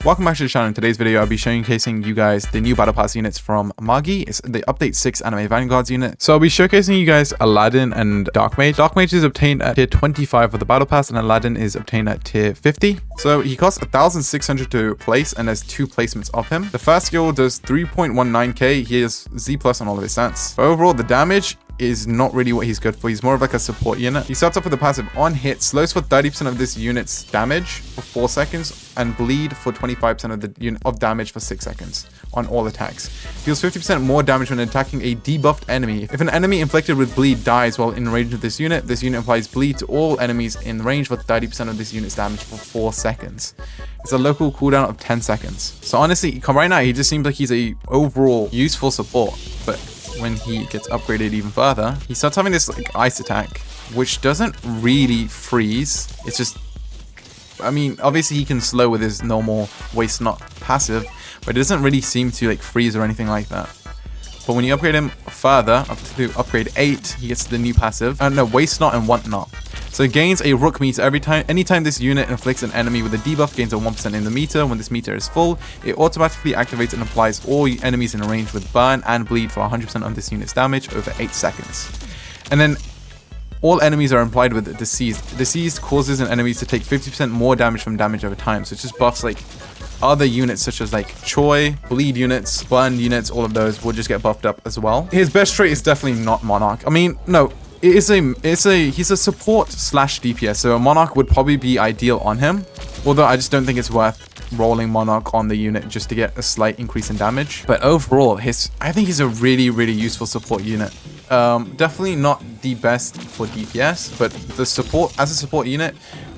Welcome back to the channel. In today's video, I'll be showcasing you guys the new Battle Pass units from Magi. It's the Update 6 Anime Vanguards unit. So I'll be showcasing you guys Aladdin and Dark Mage. Dark Mage is obtained at tier 25 of the Battle Pass and Aladdin is obtained at tier 50. So he costs 1,600 to place and there's 2 placements of him. The first skill does 3.19k. He has Z+ on all of his stats. But overall, the damage is not really what he's good for. He's more of like a support unit. He starts off with a passive on hit, slows for 30% of this unit's damage for 4 seconds, and bleed for 25% of the unit of damage for 6 seconds on all attacks. Deals 50% more damage when attacking a debuffed enemy. If an enemy inflicted with bleed dies while in range of this unit applies bleed to all enemies in range for 30% of this unit's damage for 4 seconds. It's a local cooldown of 10 seconds. So honestly, right now, he just seems like he's a overall useful support, but when he gets upgraded even further, he starts having this like ice attack, which doesn't really freeze. It's just, I mean, obviously he can slow with his normal waste not passive, but it doesn't really seem to like freeze or anything like that. But when you upgrade him further, up to upgrade 8, he gets the new passive. No, waste not and want not. So it gains a rook meter anytime this unit inflicts an enemy with a debuff, gains a 1% in the meter. When this meter is full, it automatically activates and applies all enemies in range with burn and bleed for 100% of this unit's damage over 8 seconds. And then all enemies are implied with Deceased. Deceased causes an enemy to take 50% more damage from damage over time. So it just buffs like other units such as like Choi, bleed units, burn units, all of those will just get buffed up as well. His best trait is definitely not Monarch. I mean, no. He's a support / DPS, so a Monarch would probably be ideal on him. Although I just don't think it's worth rolling Monarch on the unit just to get a slight increase in damage. But overall, I think he's a really useful support unit. Definitely not the best for DPS, but the support as a support unit,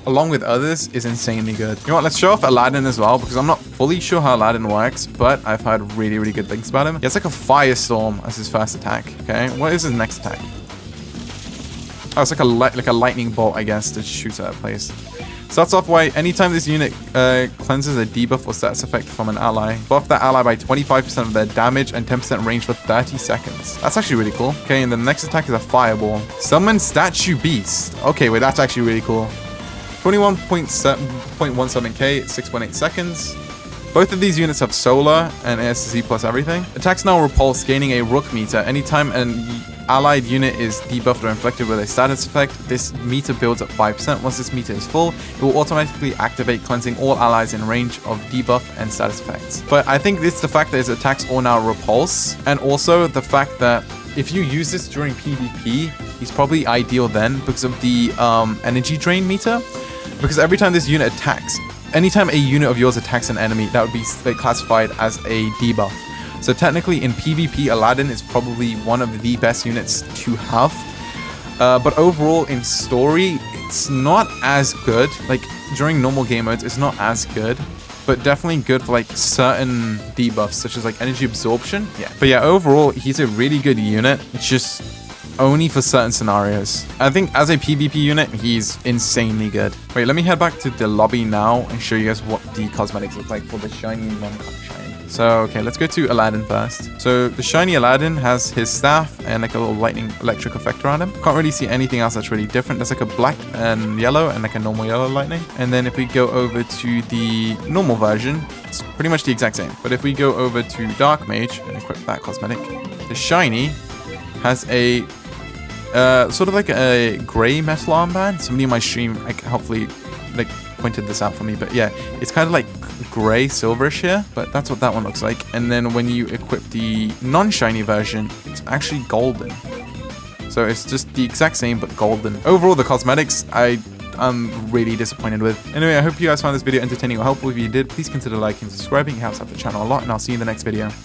along with others, is insanely good. You know what? Let's show off Aladdin as well, because I'm not fully sure how Aladdin works, but I've heard really good things about him. He has like a firestorm as his first attack. Okay, what is his next attack? Oh, it's like a lightning bolt, I guess, to shoot at a place. Starts off by anytime this unit cleanses a debuff or status effect from an ally, buff that ally by 25% of their damage and 10% range for 30 seconds. That's actually really cool. Okay, and the next attack is a fireball. Summon statue beast. Okay, wait, that's actually really cool. 21.17k, 6.8 seconds. Both of these units have solar and ASC plus everything. Attacks now repulse, gaining a rook meter. Anytime an allied unit is debuffed or inflicted with a status effect, this meter builds at 5%. Once this meter is full, it will automatically activate, cleansing all allies in range of debuff and status effects. But I think it's the fact that his attacks all now repulse, and also the fact that if you use this during PvP, he's probably ideal then because of the energy drain meter. Because every time this unit attacks, anytime a unit of yours attacks an enemy, that would be classified as a debuff. So technically in PvP, Aladdin is probably one of the best units to have. But overall in story, it's not as good. Like during normal game modes, it's not as good. But definitely good for like certain debuffs, such as like energy absorption. Yeah. But yeah, overall, he's a really good unit. It's just only for certain scenarios. I think as a PvP unit, he's insanely good. Wait, let me head back to the lobby now and show you guys what the cosmetics look like for the shiny non-shiny. So, okay, let's go to Aladdin first. So the shiny Aladdin has his staff and like a little lightning electric effect around him. Can't really see anything else that's really different. There's like a black and yellow and like a normal yellow lightning. And then if we go over to the normal version, it's pretty much the exact same. But if we go over to Dark Mage and equip that cosmetic, the shiny has a sort of like a gray metal armband. Somebody in my stream like hopefully like pointed this out for me, but yeah, it's kind of like gray silverish here, but that's what that one looks like. And then when you equip the non-shiny version, it's actually golden. So it's just the exact same but golden. Overall, the cosmetics I'm really disappointed with. Anyway, I hope you guys found this video entertaining or helpful. If you did, please consider liking and subscribing. It helps out the channel a lot, and I'll see you in the next video.